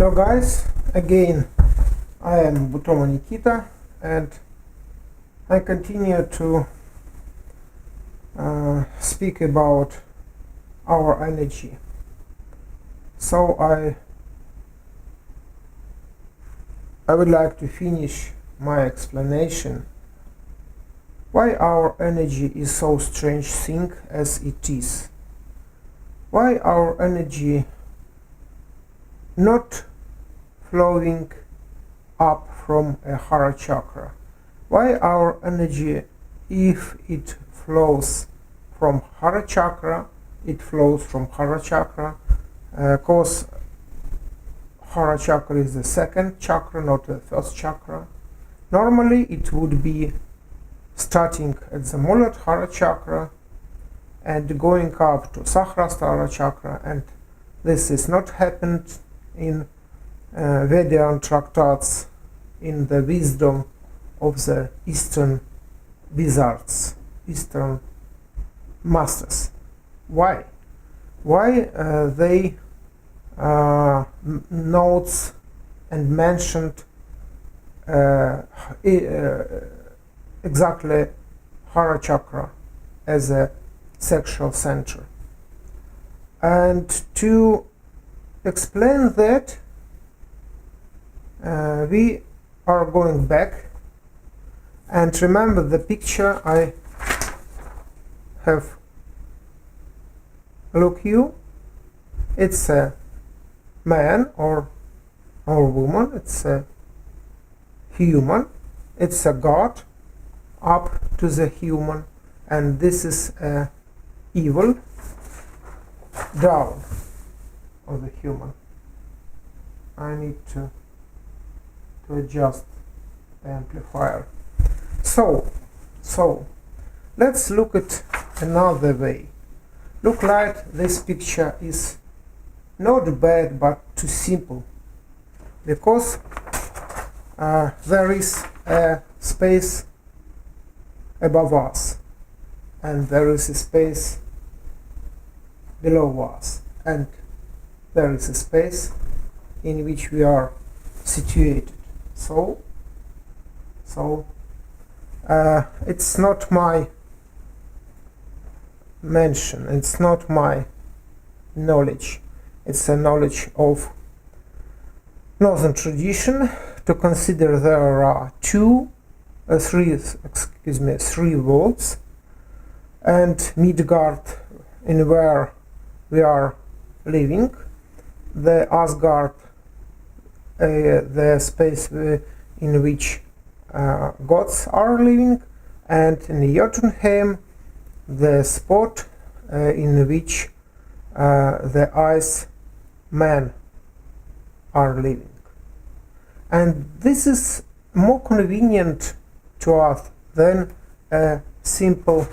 Hello guys, again I am Butomo Nikita and I continue to speak about our energy. So I would like to finish my explanation why our energy is so strange thing as it is. Why our energy not flowing up from a Hara chakra. Why our energy, if it flows from Hara chakra, it flows from Hara chakra, because Hara chakra is the second chakra, not the first chakra. Normally it would be starting at the Muladhara chakra and going up to Sahasrara chakra, and this is not happened in Vedic tractates, in the wisdom of the Eastern wizards, Eastern masters. Why? Why they notes and mentioned exactly Hara chakra as a sexual center? And to explain that, we are going back and remember the picture I have look you. It's a man or woman, it's a human, it's a god up to the human, and this is a evil down of the human. I need to adjust the amplifier. So let's look at another way. Look like this picture is not bad but too simple, because there is a space above us and there is a space below us, and there is a space in which we are situated. So it's not my mention, it's not my knowledge, it's a knowledge of Northern tradition to consider there are three worlds, and Midgard, in where we are living, the Asgard, the space in which gods are living, and in Jotunheim, the spot in which the ice men are living. And this is more convenient to us than a simple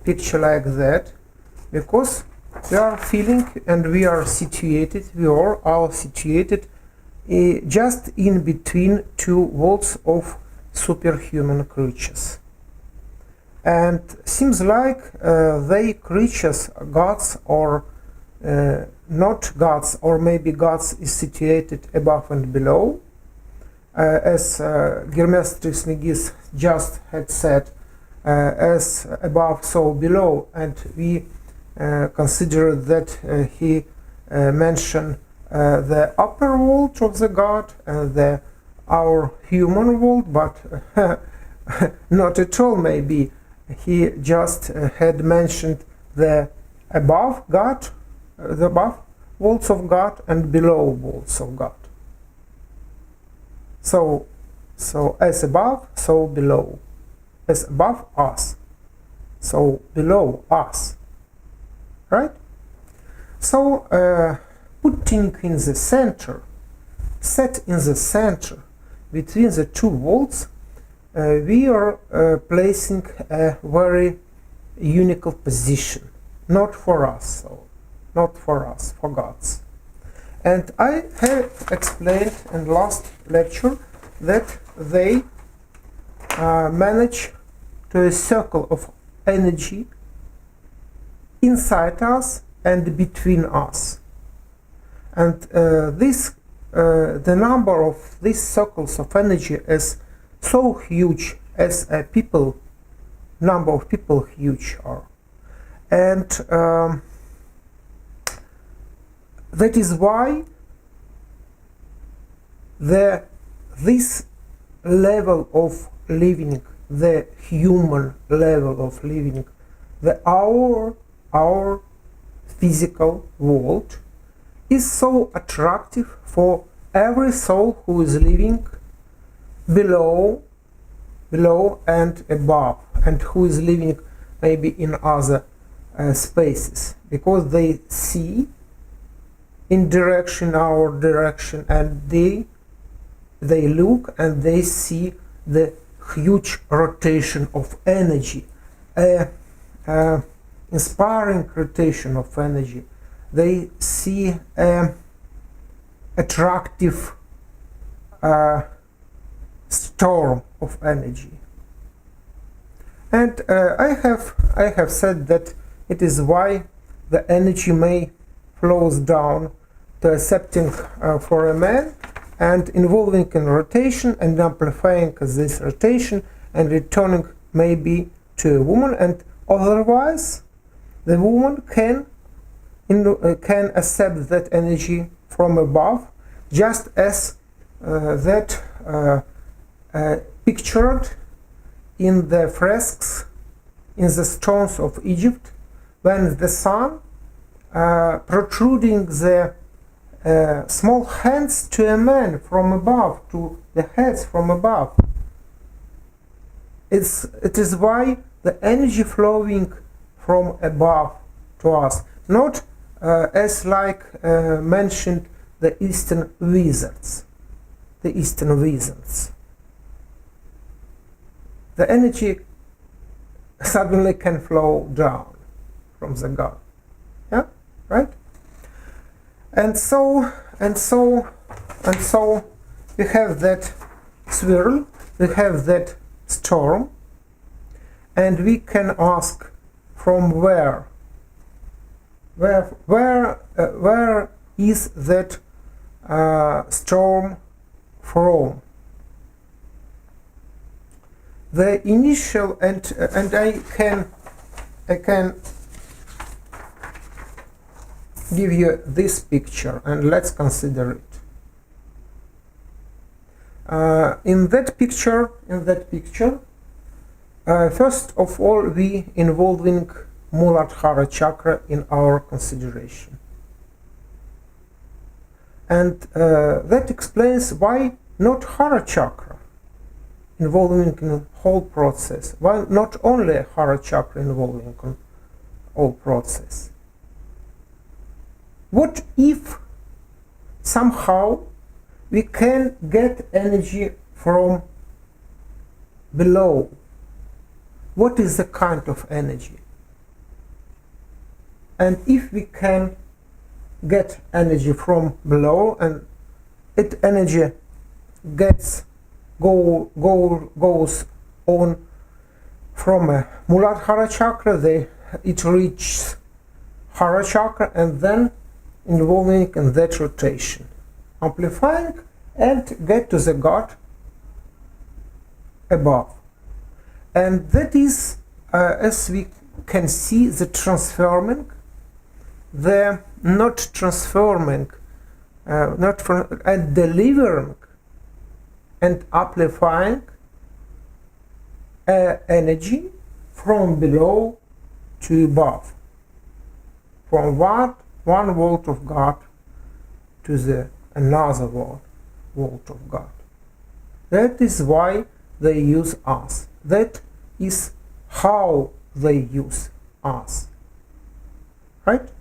picture like that, because we are feeling and we are situated, we all are situated just in between two worlds of superhuman creatures. And seems like they creatures, gods or not gods, or maybe gods is situated above and below, as Hermes Trismegistus just had said, as above so below, and we consider that he mentioned the upper world of the god and our human world, but not at all. Maybe he just had mentioned the above god, the above worlds of God and below worlds of God. So as above, so below. As above us, so below us. Right? So putting in the center, set in the center between the two worlds, we are placing a very unique position, not for us, so not for us, for gods. And I have explained in last lecture that they manage to a circle of energy inside us and between us. And this the number of these circles of energy is so huge as a number of people huge are, and that is why this level of living, the human level of living, our physical world is so attractive for every soul who is living below and above, and who is living maybe in other spaces, because they see in our direction, and they look and they see the huge rotation of energy, inspiring rotation of energy. They see attractive storm of energy. And I have said that it is why the energy may flows down to accepting for a man, and involving in rotation and amplifying this rotation, and returning maybe to a woman, and otherwise the woman can accept that energy from above, just as that pictured in the fresques in the stones of Egypt, when the sun protruding the small hands to a man from above, to the heads from above. It is why the energy flowing from above to us, not as like mentioned the Eastern wizards. The Eastern wizards. The energy suddenly can flow down from the god. Yeah, right? And so we have that swirl, we have that storm, and we can ask from where is that storm from? The initial, and I can give you this picture, and let's consider it. In that picture, first of all, we involving Muladhara chakra in our consideration, and that explains why not Hara chakra involving in the whole process. Why not only Hara chakra involving in whole process? What if somehow we can get energy from below? What is the kind of energy? And if we can get energy from below, and it energy goes on from Muladhara chakra, it reaches Hara chakra, and then involving in that rotation, amplifying, and get to the god above. And that is, as we can see, the transforming, not and delivering and amplifying energy from below to above, from one volt of God to the another volt of God. That is why they use us. That is how they use us, right?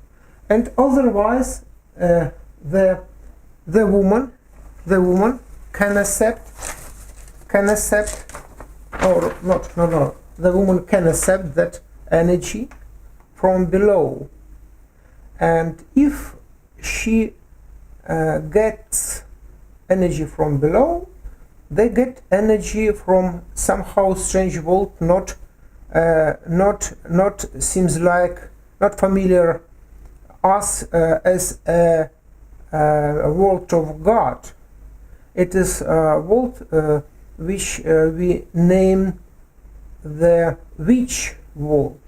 And otherwise, the woman can accept, or not. No. The woman can accept that energy from below. And if she gets energy from below, they get energy from somehow strange volt, not seems like not familiar us as a a world of God. It is a world which we name the witch world.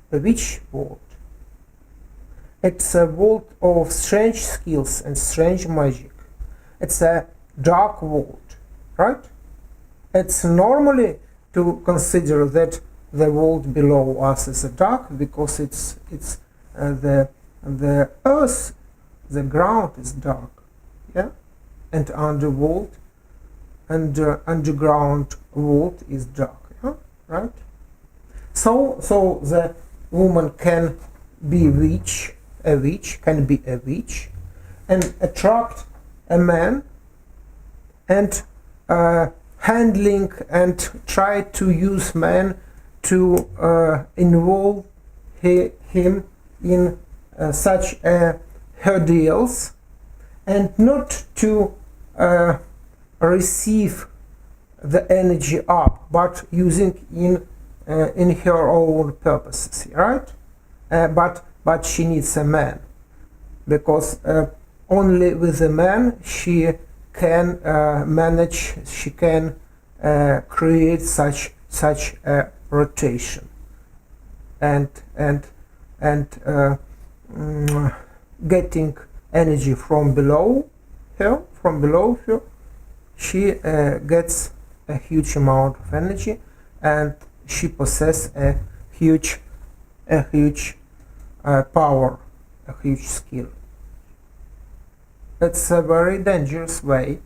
The witch world. It's a world of strange skills and strange magic. It's a dark world, right? It's normally to consider that the world below us is dark because it's the earth, the ground is dark, yeah, and underworld and underground world is dark, yeah? Right? So the woman can be a witch can be a witch, and attract a man, and handling and try to use man to involve him in such her deals, and not to receive the energy up, but using in her own purposes, right? But she needs a man, because only with a man she can manage, she can create such a rotation, and getting energy from below her, she gets a huge amount of energy, and she possesses a huge power, a huge skill. It's a very dangerous way,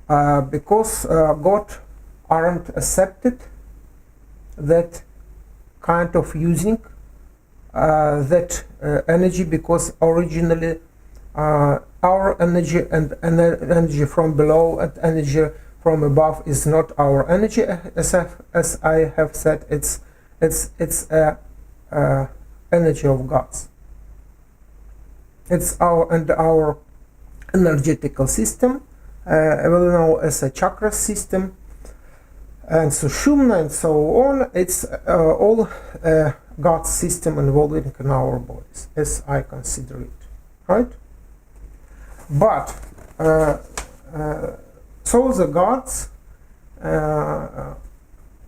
because God aren't accepted that kind of using that energy, because originally our energy and energy from below and energy from above is not our energy, as I have said. It's energy of God's. It's our energetical system, well known as a chakra system, and Sushumna and so on. It's all God's system involving in our bodies, as I consider it, right? But so the gods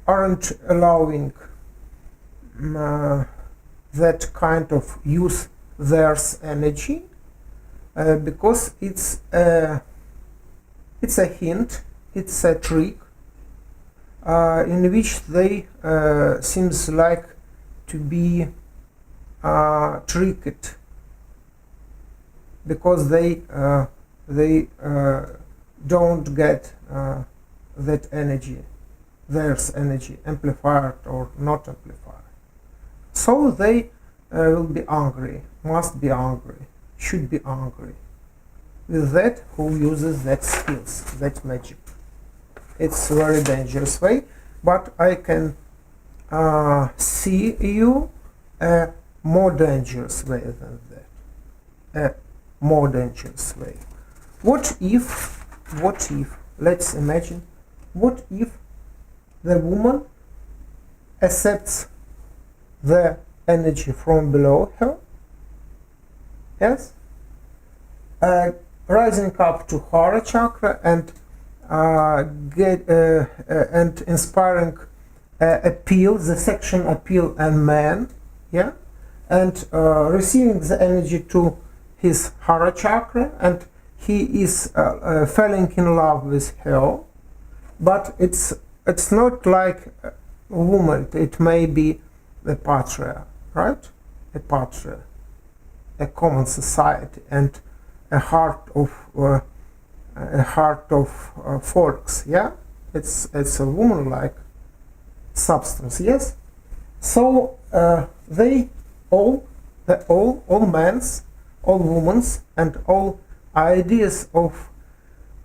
aren't allowing that kind of use their energy, because it's a hint, it's a trick in which they seems like to be tricked, because they don't get that energy, their energy, amplified or not amplified. So they will be angry, must be angry, should be angry with that who uses that skills, that magic. It's a very dangerous way, but I can see you a more dangerous way than that. A more dangerous way. What if, let's imagine, what if the woman accepts the energy from below her, yes, rising up to Hara chakra and and inspiring appeal, the section appeal and man, yeah, and receiving the energy to his Hara chakra, and he is falling in love with her, but it's not like a woman. It may be the patria, right? A patria, a common society, and a heart of folks. Yeah, it's a woman-like substance. Yes. So they all men's, all women's, and all ideas of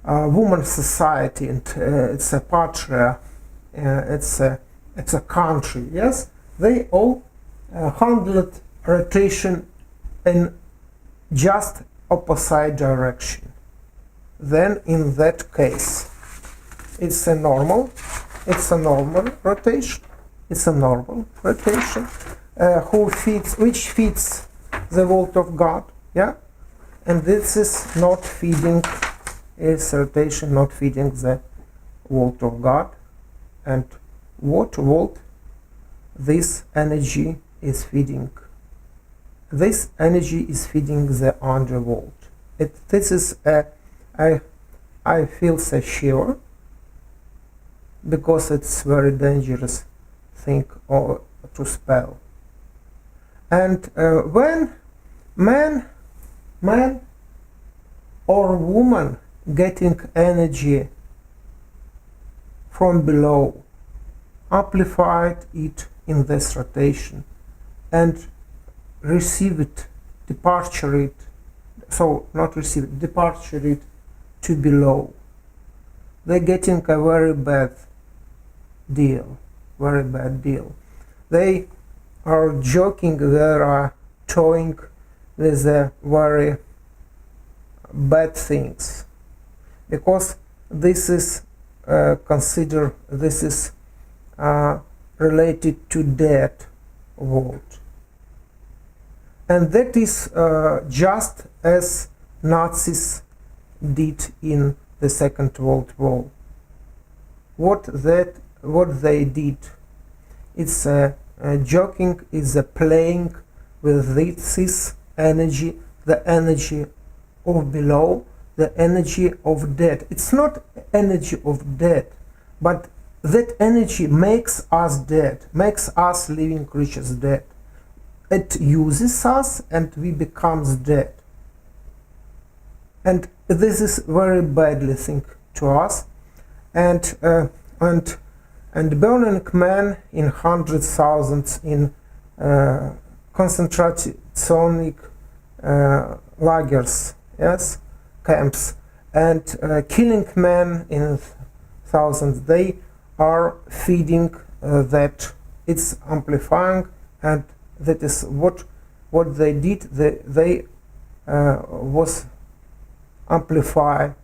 woman society, and it's a patria, it's a country. Yes, they all handled rotation in just opposite direction. Then in that case, it's a normal rotation. It's a normal rotation which fits the world of God. Yeah, and this is not feeding, is rotation not feeding the volt of God. And what volt this energy is feeding? This energy is feeding the undervolt. This is I feel so sure, because it's very dangerous thing to spell. And when man or woman getting energy from below, amplified it in this rotation and receive it, departure it, so not receive it, departure it to below, they're getting a very bad deal, very bad deal. They are joking, they are toying with the very bad things, because this is consider this is related to dead volt, and that is just as Nazis did in the Second World War. What they did, it's joking, is playing with this energy, the energy of below, the energy of dead. It's not energy of dead, but that energy makes us dead, makes us living creatures dead. It uses us and we becomes dead. And this is very badly thing to us. And burning men in hundreds, thousands in concentration lagers, yes, camps, and killing men in thousands. They are feeding that, it's amplifying, and that is what they did. They was amplifying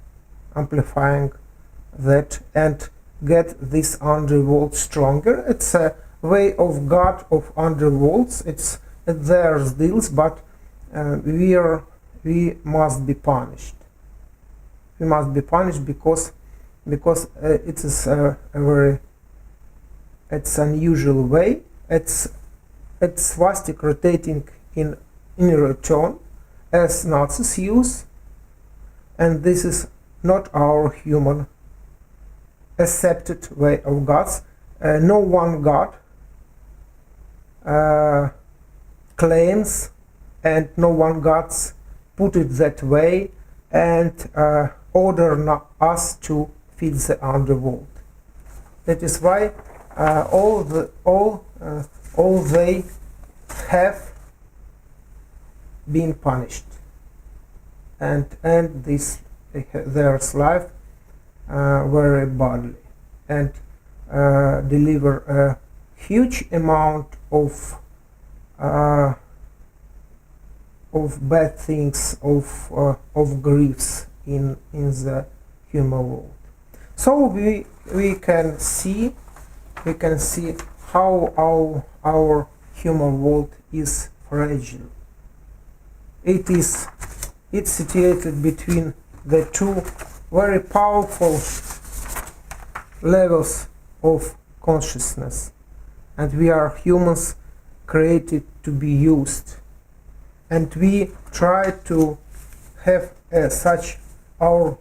that and get this undervolt stronger. It's a way of God of undervolts. It's their deals, but we must be punished. We must be punished because it is a very, it's unusual way. It's swastic rotating in return as Nazis use, and this is not our human accepted way of gods. No one God claims, and no one gods put it that way and order us to feed the underworld. That is why all they have been punished and this their life very badly, and deliver a huge amount of bad things, of griefs in the human world. So we can see how our human world is fragile. It's situated between the two very powerful levels of consciousness, and we are humans created to be used, and we try to have such our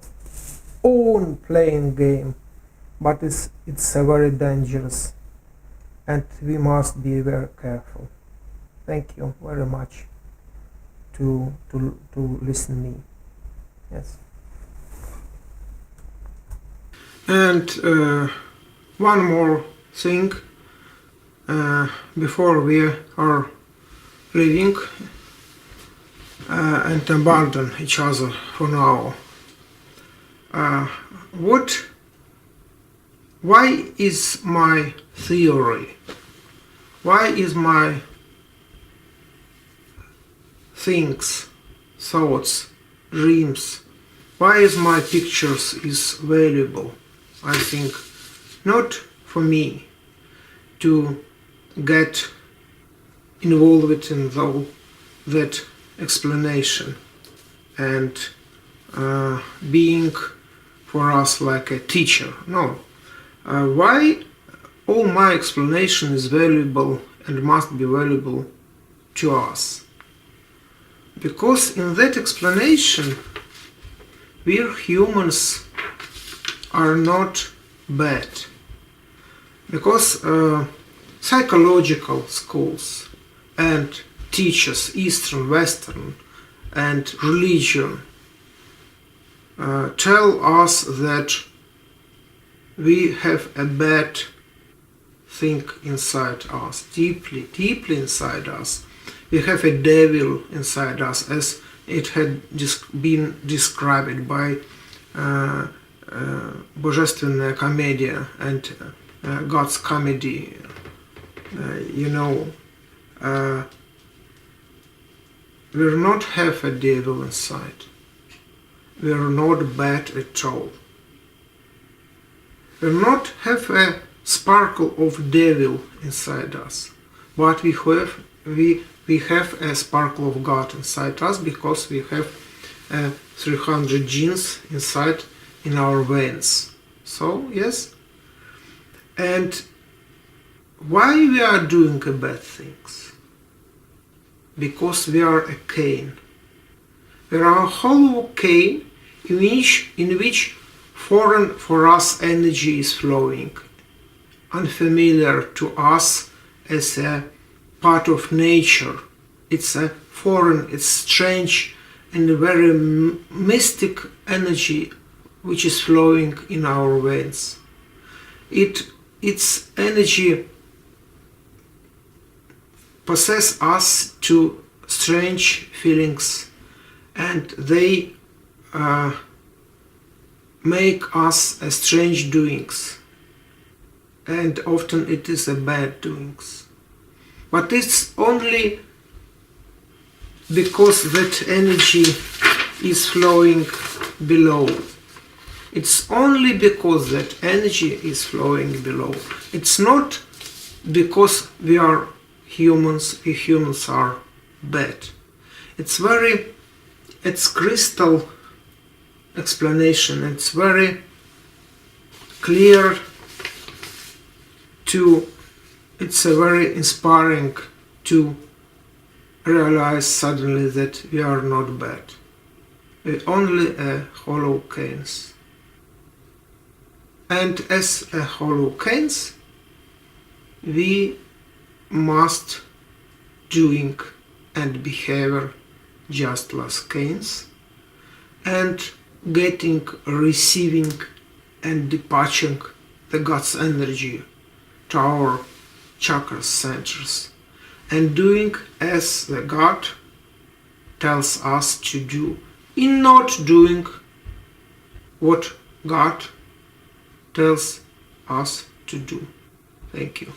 own playing game, but it's very dangerous, and we must be very careful. Thank you very much to listen me. Yes. And one more thing before we are leaving and abandon each other for now. Why is my theory? Why is my things, thoughts, dreams? Why is my pictures is valuable? I think not for me to get involved in that explanation and being for us like a teacher. No. Why all my explanation is valuable and must be valuable to us? Because in that explanation, we humans are not bad. Because psychological schools and teachers, Eastern, Western, and religion tell us that we have a bad thing inside us, deeply inside us. We have a devil inside us, as it had been described by Божественная комедия and God's comedy. We not have a devil inside. We are not bad at all. We not have a sparkle of devil inside us, but we have a sparkle of God inside us, because we have 300 genes inside in our veins. So yes. And why we are doing bad things? Because we are a Cain. We are a hollow Cain in which foreign for us energy is flowing, unfamiliar to us as a part of nature. It's a foreign, it's strange and a very mystic energy which is flowing in our veins. Its energy possess us to strange feelings, and they make us a strange doings, and often it is a bad doings. But it's only because that energy is flowing below. It's only because that energy is flowing below. It's not because we are humans, we humans are bad. It's crystal explanation. It's very clear it's a very inspiring to realize suddenly that we are not bad. We're only a hollow Cains. And as a hollow Cains, we must doing and behavior just like Cains, and receiving and departing the God's energy to our chakra centers, and doing as the God tells us to do, in not doing what God tells us to do. Thank you.